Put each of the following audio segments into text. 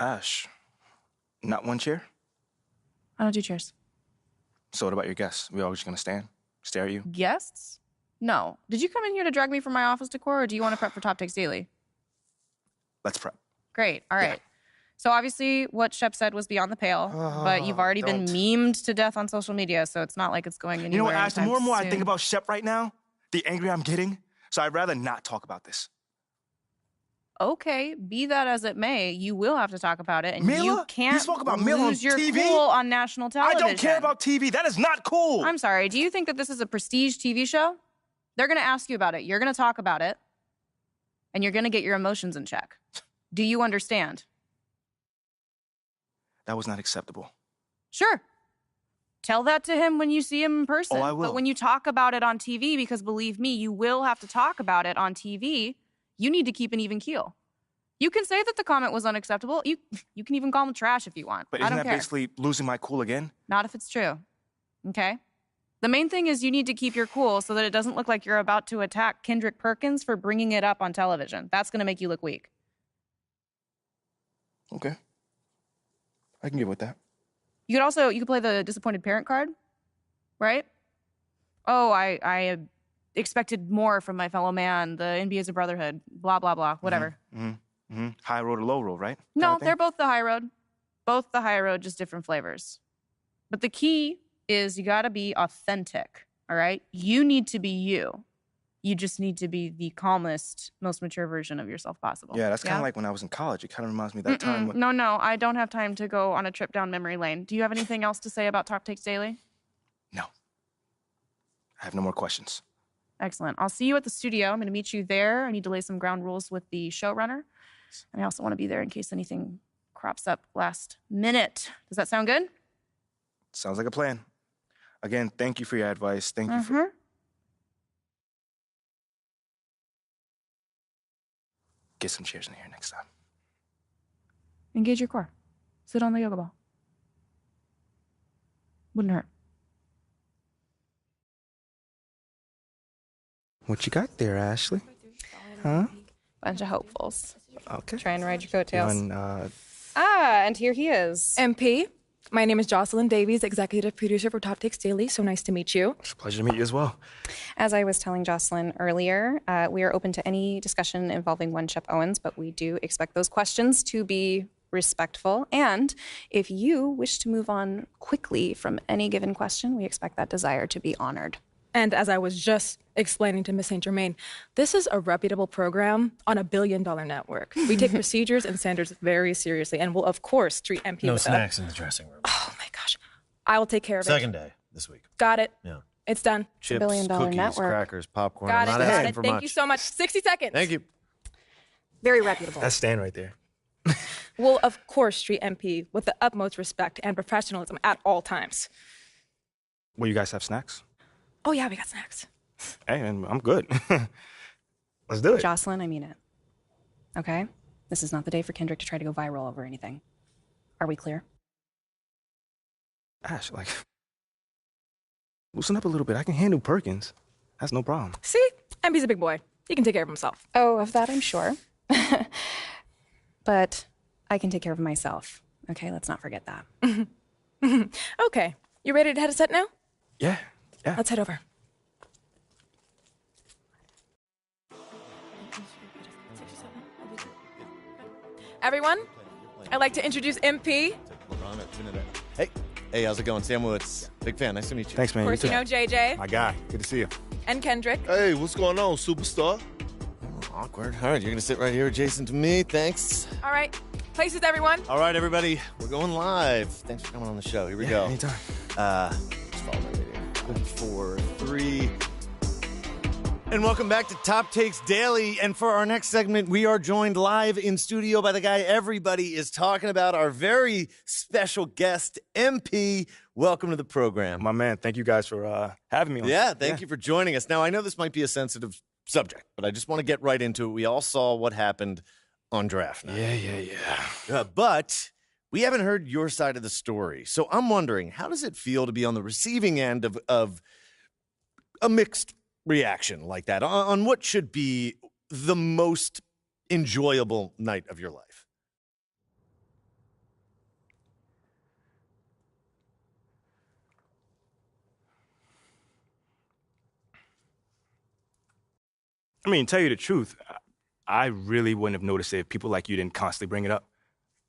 Ash, not one chair? I don't do chairs. So what about your guests? We all just gonna stare at you? Guests? No. Did you come in here to drag me from my office decor, or do you want to prep for Top Takes Daily? Let's prep. Great. All right. So obviously what Shep said was beyond the pale, but you've already been memed to death on social media, so it's not like it's going anywhere. You know what, Ash, the more and more soon. I think about Shep right now, the angrier I'm getting, so I'd rather not talk about this. Okay, be that as it may, you will have to talk about it, and Mila? you can't talk about Mila lose on your TV? cool on national television. I don't care about TV. That is not cool. I'm sorry. Do you think that this is a prestige TV show? They're going to ask you about it. You're going to talk about it, and you're going to get your emotions in check. Do you understand? That was not acceptable. Sure. Tell that to him when you see him in person. Oh, I will. But when you talk about it on TV, because believe me, you will have to talk about it on TV, you need to keep an even keel. You can say that the comment was unacceptable. You can even call him trash if you want. But I isn't don't that care. basically losing my cool again? Not if it's true. Okay? The main thing is you need to keep your cool so that it doesn't look like you're about to attack Kendrick Perkins for bringing it up on television. That's going to make you look weak. Okay. I can get with that. You could play the disappointed parent card, right? Oh, I expected more from my fellow man. The NBA is a brotherhood. Blah, blah, blah. Whatever. High road or low road, right? No, they're both the high road. Both the high road, just different flavors. But the key is you got to be authentic, all right? You need to be you. You just need to be the calmest, most mature version of yourself possible. Yeah, that's kind of like when I was in college. It kind of reminds me of that time. When... No, I don't have time to go on a trip down memory lane. Do you have anything else to say about Top Takes Daily? No. I have no more questions. Excellent. I'll see you at the studio. I'm going to meet you there. I need to lay some ground rules with the showrunner. And I also want to be there in case anything crops up last minute. Does that sound good? Sounds like a plan. Again, thank you for your advice. Thank you for... Get some chairs in here next time. Engage your core. Sit on the yoga ball. Wouldn't hurt. What you got there, Ashley? Huh? Bunch of hopefuls. Okay. Try and ride your coattails. On, and here he is. MP, my name is Jocelyn Davies, executive producer for Top Takes Daily. So nice to meet you. It's a pleasure to meet you as well. As I was telling Jocelyn earlier, we are open to any discussion involving one Shep Owens, but we do expect those questions to be respectful. And if you wish to move on quickly from any given question, we expect that desire to be honored. And as I was just explaining to Ms. St. Germain, this is a reputable program on a billion-dollar network. We take procedures and standards very seriously and will, of course, treat MP No with snacks in the dressing room. Oh, my gosh. I will take care of it. Second day this week. Got it. Yeah. It's done. Chips, billion-dollar cookies, network. crackers, popcorn. Got it. I'm not Got asking it. for Thank much. you so much. 60 seconds. Thank you. Very reputable. That's Stan right there. We'll, of course, treat MP with the utmost respect and professionalism at all times. Will you guys have snacks? Oh, yeah, we got snacks. Hey, man, I'm good. Let's do it. Jocelyn, I mean it. Okay? This is not the day for Kendrick to try to go viral over anything. Are we clear? Ash, loosen up a little bit. I can handle Perkins. That's no problem. See? MP's a big boy. He can take care of himself. Oh, of that I'm sure. But I can take care of myself. Okay, let's not forget that. Okay. You ready to head a set now? Yeah. Let's head over. Everyone, I'd like to introduce MP. Hey, how's it going? Sam Woods. Big fan. Nice to meet you. Thanks, man. Of course, you know JJ My guy. Good to see you. and Kendrick. Hey, what's going on, superstar? Awkward. All right, you're going to sit right here adjacent to me. Thanks. All right. Places, everyone. All right, everybody. We're going live. Thanks for coming on the show. Here we go. Anytime. Just follow my leading. 5, 4, 3. And welcome back to Top Takes Daily. And for our next segment, we are joined live in studio by the guy everybody is talking about, our very special guest, MP. Welcome to the program. My man, thank you guys for having me on. Yeah, thank you for joining us. Now, I know this might be a sensitive subject, but I just want to get right into it. We all saw what happened on draft night. Yeah. But we haven't heard your side of the story. So I'm wondering, how does it feel to be on the receiving end of a mixed reaction like that on what should be the most enjoyable night of your life? I mean, tell you the truth, I really wouldn't have noticed it if people like you didn't constantly bring it up.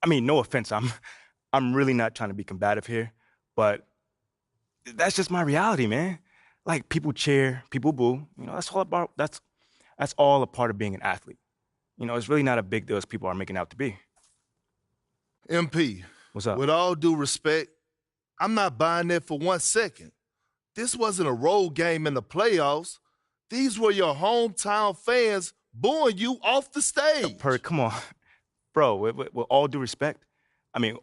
I mean, no offense, I'm really not trying to be combative here, but that's just my reality, man. Like, people cheer, people boo. That's all a part of being an athlete. It's really not a big deal as people are making out to be. MP, What's up? with all due respect, I'm not buying that for 1 second. This wasn't a road game in the playoffs. These were your hometown fans booing you off the stage. Come on. Bro, with all due respect,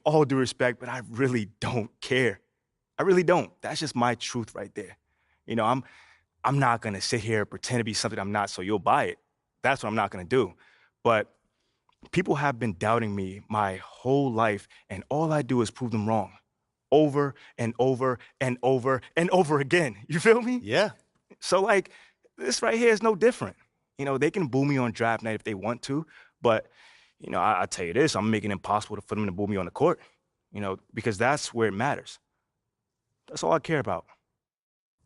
all due respect, but I really don't care. I really don't. That's just my truth right there. I'm not going to sit here and pretend to be something I'm not so you'll buy it. That's what I'm not going to do. But people have been doubting me my whole life, and all I do is prove them wrong over and over and over and over again. You feel me? Yeah. So, this right here is no different. They can boo me on draft night if they want to, but, I tell you this, I'm making it impossible for them to boo me on the court, because that's where it matters. That's all I care about.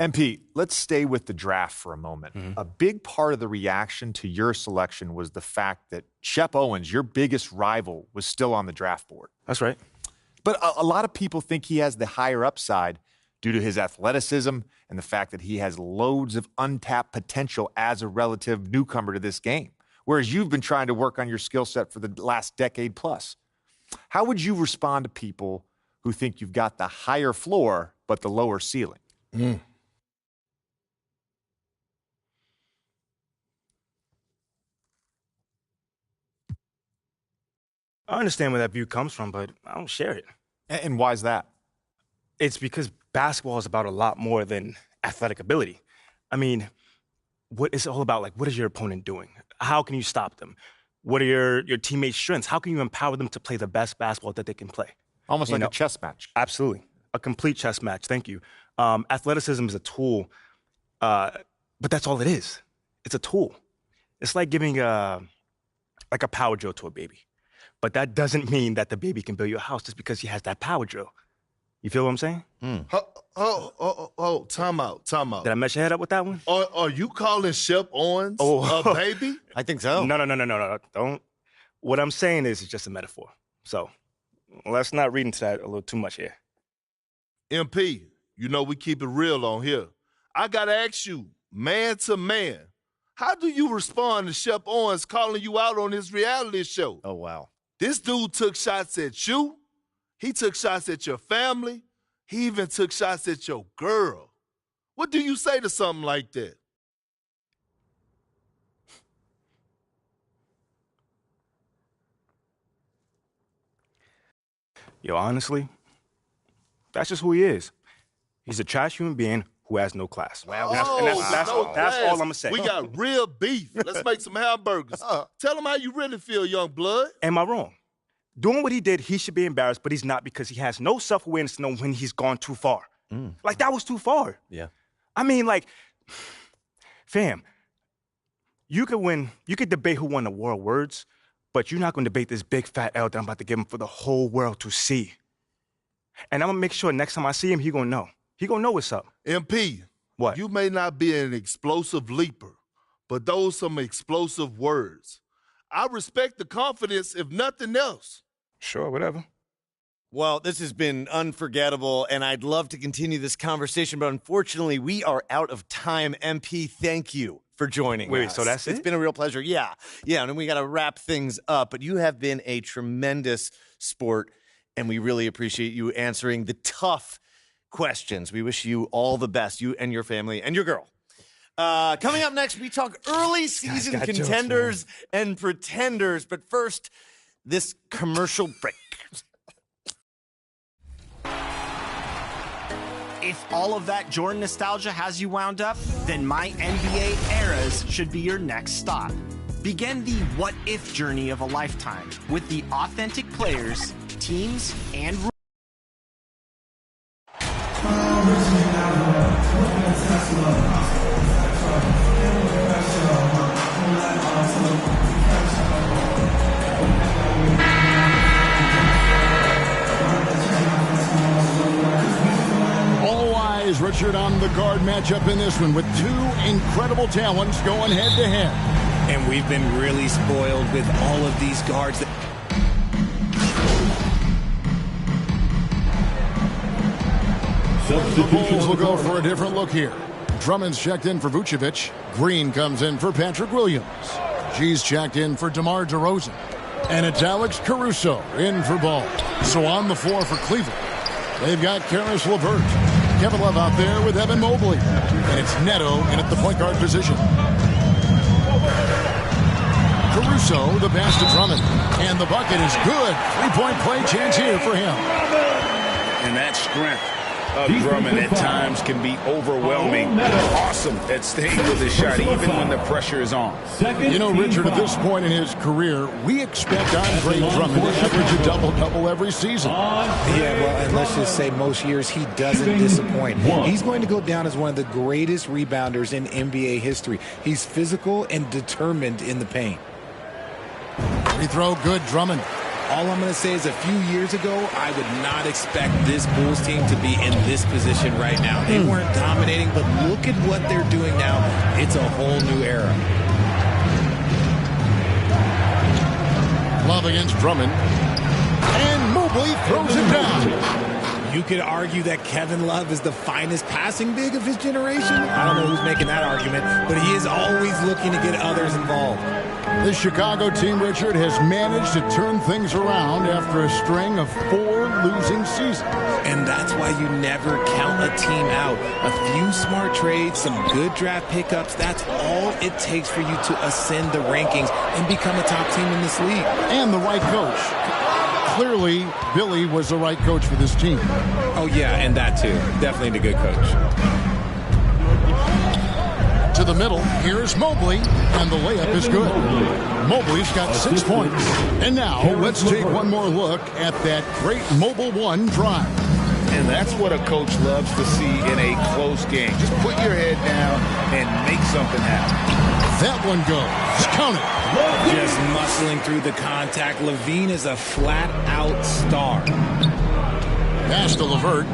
MP, let's stay with the draft for a moment. Mm-hmm. A big part of the reaction to your selection was the fact that Shep Owens, your biggest rival, was still on the draft board. That's right. But a lot of people think he has the higher upside due to his athleticism and the fact that he has loads of untapped potential as a relative newcomer to this game, whereas you've been trying to work on your skill set for the last decade plus. How would you respond to people who think you've got the higher floor but the lower ceiling? I understand where that view comes from, but I don't share it. And why is that? It's because basketball is about a lot more than athletic ability. What it's all about, what is your opponent doing? How can you stop them? What are your teammates' strengths? How can you empower them to play the best basketball that they can play? Almost like a chess match. Absolutely. A complete chess match. Thank you. Athleticism is a tool, but that's all it is. It's a tool. It's like giving a power drill to a baby. But that doesn't mean that the baby can build you a house just because he has that power drill. You feel what I'm saying? Time out. Did I mess your head up with that one? Are you calling Shep Owens a baby? I think so. No. Don't. What I'm saying is it's just a metaphor. So let's not read into that a little too much here. MP, we keep it real on here. I got to ask you, man to man, how do you respond to Shep Owens calling you out on his reality show? Oh, wow. This dude took shots at you. He took shots at your family. He even took shots at your girl. What do you say to something like that? Yo, honestly, that's just who he is. He's a trash human being who has no class. That's all I'm going to say. We got real beef. Let's make some hamburgers. Tell him how you really feel, young blood. Am I wrong? Doing what he did, he should be embarrassed, but he's not because he has no self-awareness to know when he's gone too far. That was too far. Yeah. Fam, you could debate who won the world words, but you're not going to debate this big fat L that I'm about to give him for the whole world to see. And I'm going to make sure next time I see him, he going to know. He going to know what's up. MP, What? You may not be an explosive leaper, but those some explosive words. I respect the confidence, if nothing else. Sure, whatever. Well, this has been unforgettable, and I'd love to continue this conversation, but unfortunately, we are out of time. MP, thank you for joining us. Wait, so that's it? It's been a real pleasure. Yeah, and we got to wrap things up, but you have been a tremendous sport, and we really appreciate you answering the tough questions. We wish you all the best, you and your family and your girl. Coming up next, we talk early season contenders and pretenders, but first, this commercial break. If all of that Jordan nostalgia has you wound up, then My NBA Eras should be your next stop. Begin the what-if journey of a lifetime with the authentic players, teams, and rules. Richard on the guard matchup in this one with two incredible talents going head-to-head. And we've been really spoiled with all of these guards that... The Bulls will go for a different look here. Drummond's checked in for Vucevic. Green comes in for Patrick Williams. G's checked in for DeMar DeRozan. And it's Alex Caruso in for Ball. So on the floor for Cleveland, they've got Karis LeVert. Kevin Love out there with Evan Mobley. And it's Neto in at the point guard position. Caruso, the pass to Drummond. And the bucket is good. Three-point play chance here for him. And that strength of Drummond at times can be overwhelming. Awesome at staying with his shot, even when the pressure is on. You know, Richard, at this point in his career, we expect Andre Drummond to average a double-double every season. Yeah, well, and let's just say most years he doesn't disappoint. He's going to go down as one of the greatest rebounders in NBA history. He's physical and determined in the paint. Free throw, good, Drummond. All I'm going to say is a few years ago, I would not expect this Bulls team to be in this position right now. They weren't dominating, but look at what they're doing now. It's a whole new era. Love against Drummond. And Mobley throws it down. You could argue that Kevin Love is the finest passing big of his generation. I don't know who's making that argument, but he is always looking to get others involved. The Chicago team, Richard, has managed to turn things around after a string of 4 losing seasons. And that's why you never count a team out. A few smart trades, some good draft pickups, that's all it takes for you to ascend the rankings and become a top team in this league. And the right coach. Clearly, Billy was the right coach for this team. Oh, yeah, and that too. Definitely the good coach. To the middle, here's Mobley, and the layup is good. Mobley's got 6 points. And now, let's take one more look at that great Mobile One drive. And that's what a coach loves to see in a close game. Just put your head down and make something happen. That one goes. Count it. Just muscling through the contact. Levine is a flat-out star. Pass to LeVert.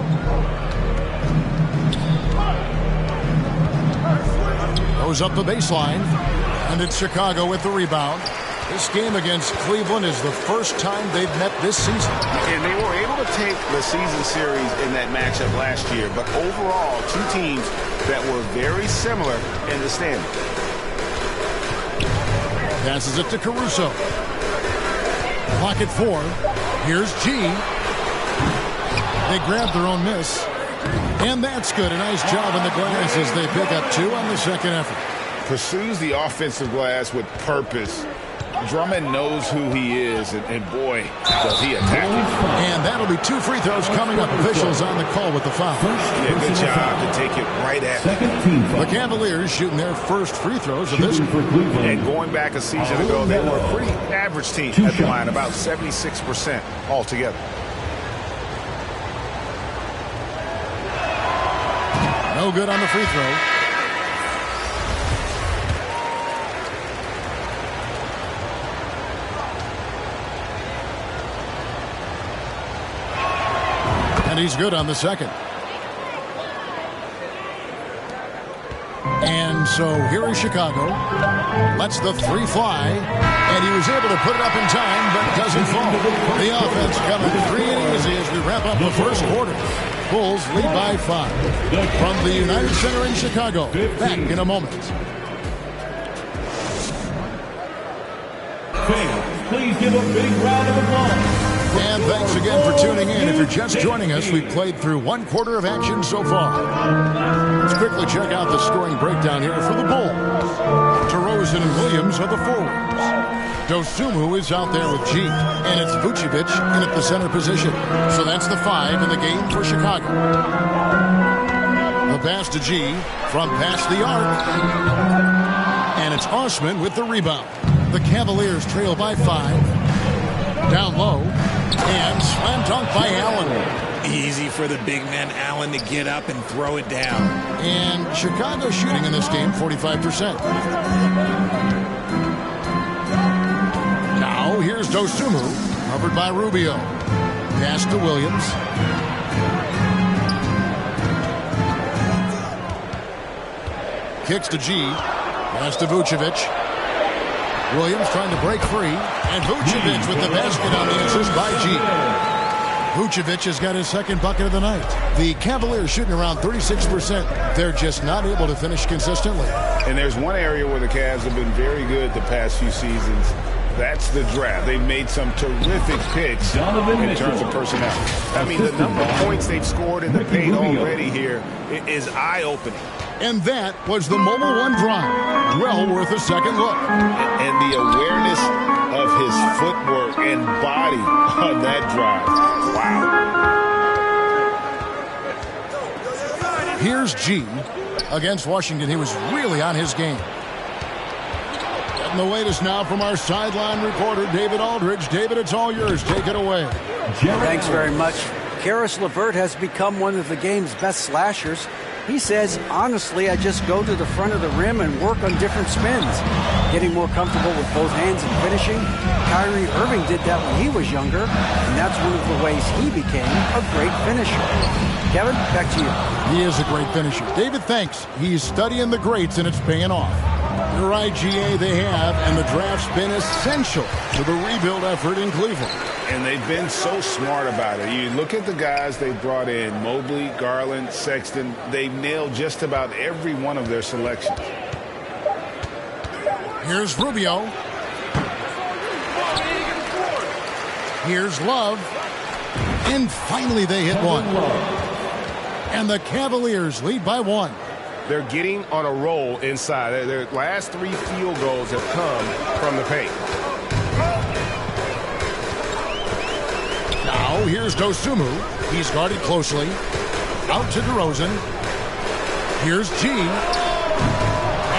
Goes up the baseline, and it's Chicago with the rebound. This game against Cleveland is the first time they've met this season. And they were able to take the season series in that matchup last year, but overall, two teams that were very similar in the standings. Passes it to Caruso. Clock at 4. Here's G. They grab their own miss. And that's good. A nice job on the glass as they pick up 2 on the second effort. Pursues the offensive glass with purpose. Drummond knows who he is, and boy, does he attack him. And that'll be 2 free throws coming up. Officials on the call with the foul. Yeah, good job to take it right at him. The Cavaliers shooting their first free throws of this game. And going back a season ago, they were a pretty average team at the line, about 76% altogether. No good on the free throw. And he's good on the second. And so here is Chicago. Lets the 3 fly. And he was able to put it up in time, but doesn't fall. The offense coming free and easy as we wrap up the first quarter. Bulls lead by 5. From the United Center in Chicago. Back in a moment. Fans, please give a big round of applause. And thanks again for tuning in. If you're just joining us, we've played through 1 quarter of action so far. Let's quickly check out the scoring breakdown here for the Bulls. DeRozan and Williams are the forwards. Dosunmu is out there with G, and it's Vucevic in at the center position. So that's the 5 in the game for Chicago. The pass to G from past the arc. And it's Osman with the rebound. The Cavaliers trail by 5. Down low. And slam dunk by Allen. Easy for the big man Allen to get up and throw it down. And Chicago shooting in this game 45%. Now here's Dosunmu, covered by Rubio. Pass to Williams. Kicks to G. Pass to Vucevic. Williams trying to break free, and Vucevic with the basket on the assist by G. Vucevic has got his second bucket of the night. The Cavaliers shooting around 36%. They're just not able to finish consistently. And there's one area where the Cavs have been very good the past few seasons. That's the draft. They've made some terrific picks in terms of personnel. I mean, the number of points they've scored in the paint already here is eye-opening. And that was the Mobile One drive. Well worth a second look. And the awareness of his footwork and body on that drive. Wow. Here's G against Washington. He was really on his game. Getting the latest now from our sideline reporter, David Aldridge. David, it's all yours. Take it away. Thanks very much. Karis LeVert has become one of the game's best slashers. He says, honestly, I just go to the front of the rim and work on different spins, getting more comfortable with both hands and finishing. Kyrie Irving did that when he was younger, and that's one of the ways he became a great finisher. Kevin, back to you. He is a great finisher. David, thanks. He's studying the greats, and it's paying off. You're right, GA, they have, and the draft's been essential to the rebuild effort in Cleveland. And they've been so smart about it. You look at the guys they brought in, Mobley, Garland, Sexton. They've nailed just about every one of their selections. Here's Rubio. Here's Love. And finally they hit one. And the Cavaliers lead by one. They're getting on a roll inside. Their last 3 field goals have come from the paint. Now here's Dosunmu. He's guarded closely. Out to DeRozan. Here's G.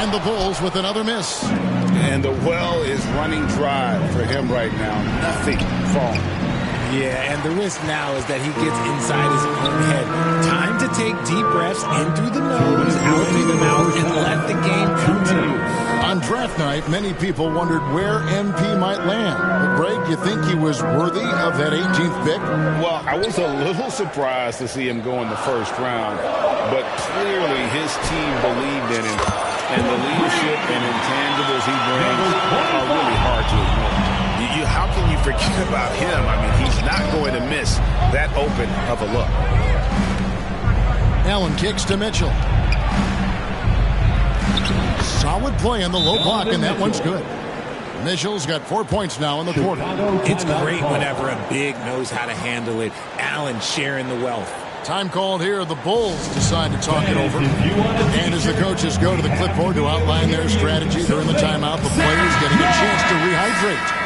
And the Bulls with another miss. And the well is running dry for him right now. Nothing falling. Yeah, and the risk now is that he gets inside his own head. Time to take deep breaths in through the nose, out through the mouth, and let the game come to you. On draft night, many people wondered where MP might land. But, Greg, you think he was worthy of that 18th pick? Well, I was a little surprised to see him go in the first round. But clearly his team believed in him. And the leadership and intangibles he brings are really hard to ignore. How can you forget about him? I mean, he's not going to miss that open of a look. Allen kicks to Mitchell. Solid play on the low block, and that one's good. Mitchell's got 4 points now in the quarter. It's great whenever a big knows how to handle it. Allen sharing the wealth. Time called here. The Bulls decide to talk it over. And as the coaches go to the clipboard to outline their strategy during the timeout, the players getting a chance to rehydrate.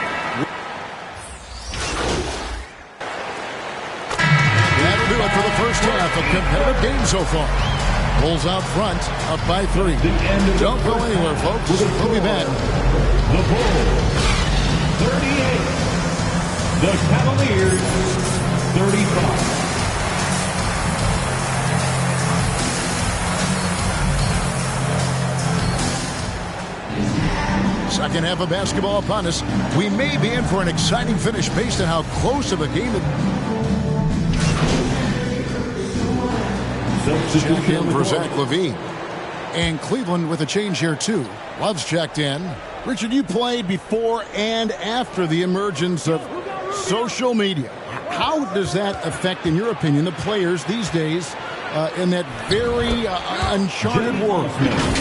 That'll do it for the first half of competitive game so far. Bulls out front, up by 3. Don't go anywhere, folks. We'll be back. The Bulls, 38. The Cavaliers, 35. Second half of basketball upon us. We may be in for an exciting finish based on how close of a game it is. Check in for Zach LaVine. And Cleveland with a change here, too. Love's checked in. Richard, you played before and after the emergence of social media. How does that affect, in your opinion, the players these days in that very uncharted world?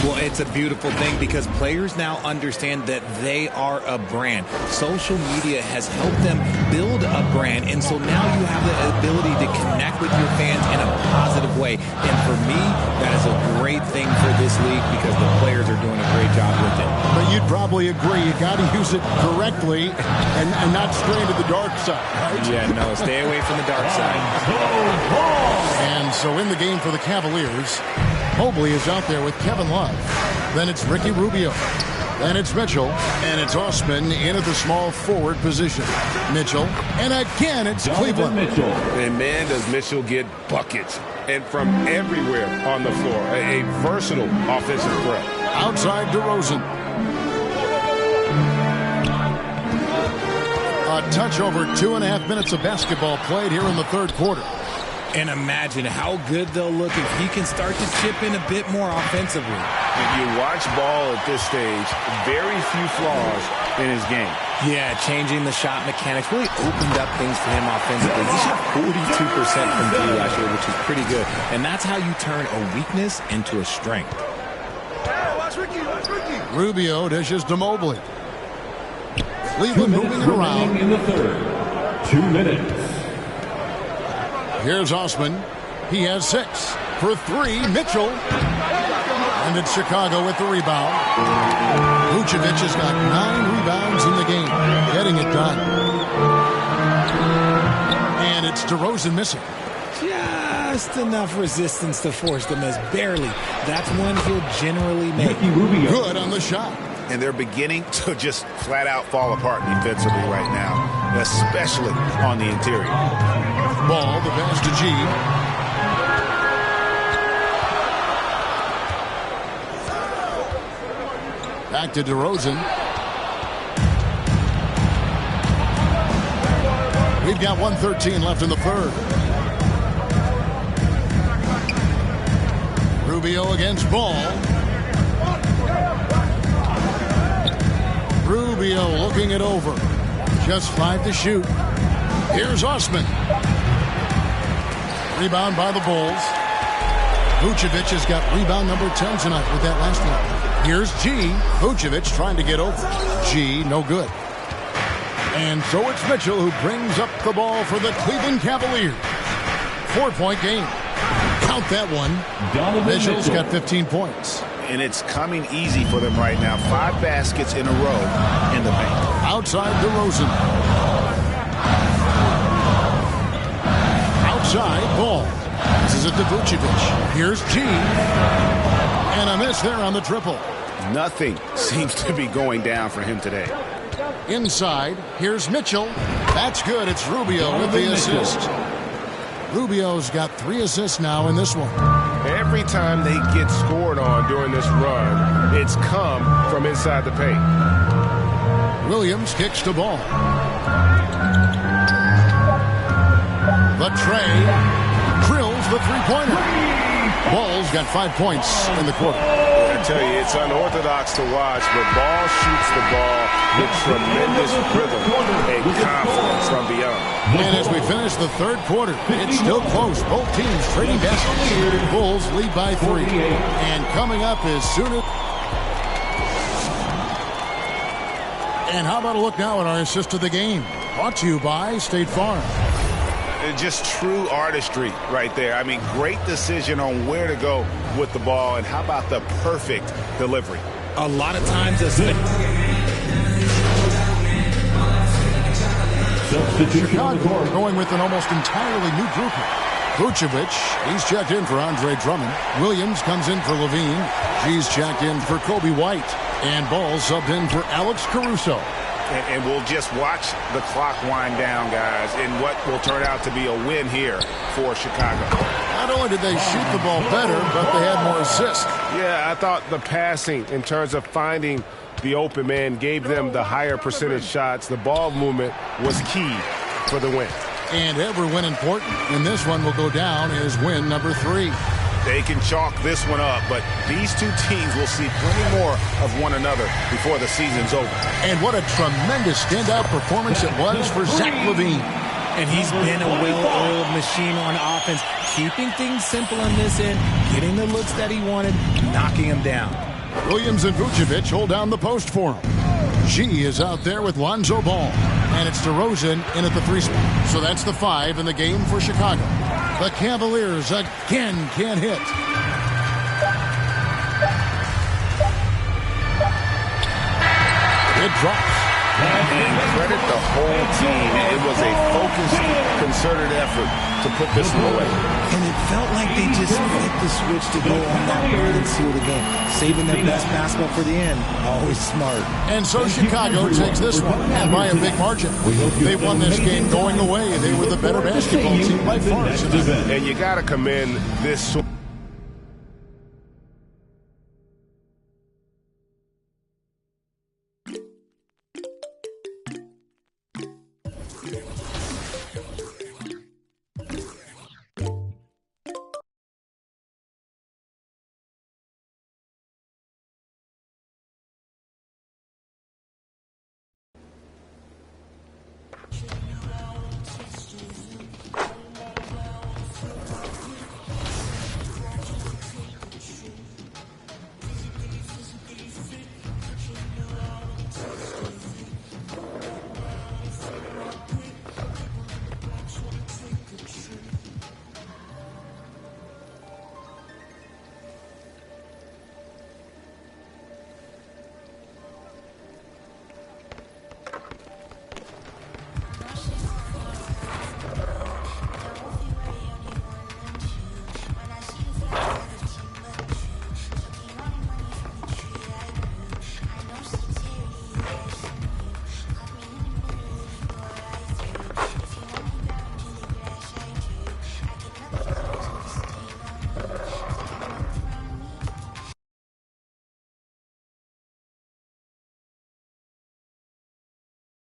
Well, it's a beautiful thing because players now understand that they are a brand. Social media has helped them build a brand, and so now you have the ability to connect with your fans in a positive way. And for me, that is a great thing for this league because the players are doing a great job with it. But you'd probably agree you got to use it correctly and not stray into the dark side, right? Yeah, no, stay away from the dark side. And so in the game for the Cavaliers, Mobley is out there with Kevin Love. Then it's Ricky Rubio. Then it's Mitchell. And it's Osman in at the small forward position. Mitchell. And again, it's Cleveland. And man, does Mitchell get buckets. And from everywhere on the floor. A versatile offensive threat. Outside DeRozan. A touch over 2.5 minutes of basketball played here in the third quarter. And imagine how good they'll look if he can start to chip in a bit more offensively. If you watch Ball at this stage, very few flaws in his game. Yeah, changing the shot mechanics really opened up things for him offensively. He shot 42% from three last year, which is pretty good. And that's how you turn a weakness into a strength. Rubio dishes to Mobley. Cleveland moving it around. In the third, 2 minutes. Here's Osman. He has 6. For 3, Mitchell. And it's Chicago with the rebound. Vucevic has got 9 rebounds in the game, getting it done. And it's DeRozan missing. Just enough resistance to force the miss. Barely. That's one he'll generally make. Good on the shot. And they're beginning to just flat out fall apart defensively right now, especially on the interior. Ball, the pass to G. Back to DeRozan. We've got 1:13 left in the third. Rubio against Ball. Rubio looking it over. Just 5 to shoot. Here's Osman. Rebound by the Bulls. Vucevic has got rebound number 10 tonight with that last one. Here's G. Vucevic trying to get over. G, no good. And so it's Mitchell who brings up the ball for the Cleveland Cavaliers. 4-point game. Count that one. Mitchell's got 15 points. And it's coming easy for them right now. 5 baskets in a row in the paint. Outside DeRozan. Outside Ball. This is it to Vucevic. Here's G. And a miss there on the triple. Nothing seems to be going down for him today. Inside, here's Mitchell. That's good. It's Rubio with the assist. Rubio's got 3 assists now in this one. Every time they get scored on during this run, it's come from inside the paint. Williams kicks the ball. The tray drills the three-pointer. Ball's got 5 points in the quarter. I tell you, it's unorthodox to watch, but Ball shoots the ball with tremendous rhythm and confidence from beyond. And as we finish the third quarter, it's still close. Both teams trading baskets. Bulls lead by 3. And coming up as soon as... And how about a look now at our assist of the game? Brought to you by State Farm. Just true artistry right there. I mean, great decision on where to go with the ball, and how about the perfect delivery? A lot of times Chicago going with an almost entirely new group here. Vucevic, he's checked in for Andre Drummond. Williams comes in for Levine. G's checked in for Kobe White. And Ball subbed in for Alex Caruso. And we'll just watch the clock wind down, guys, in what will turn out to be a win here for Chicago. Not only did they shoot the ball better, but they had more assists. Yeah, I thought the passing in terms of finding the open man gave them the higher percentage shots. The ball movement was key for the win. And every win important. And this one will go down as win number 3. They can chalk this one up, but these two teams will see plenty more of one another before the season's over. And what a tremendous standout performance it was for Zach LaVine. And he's been a well-oiled machine on offense, keeping things simple on this end, getting the looks that he wanted, knocking him down. Williams and Vucevic hold down the post for him. G is out there with Lonzo Ball. And it's DeRozan in at the 3 spot. So that's the 5 in the game for Chicago. The Cavaliers again can't hit. It drops. And credit the whole team. It was a focused, concerted effort to put this one away. And it felt like they just flipped the switch to go on that road and seal the game. Saving their best basketball for the end. Always smart. And so Chicago takes this one, and by a big margin. They won this game going away. They were the better basketball team by far. And you got to commend this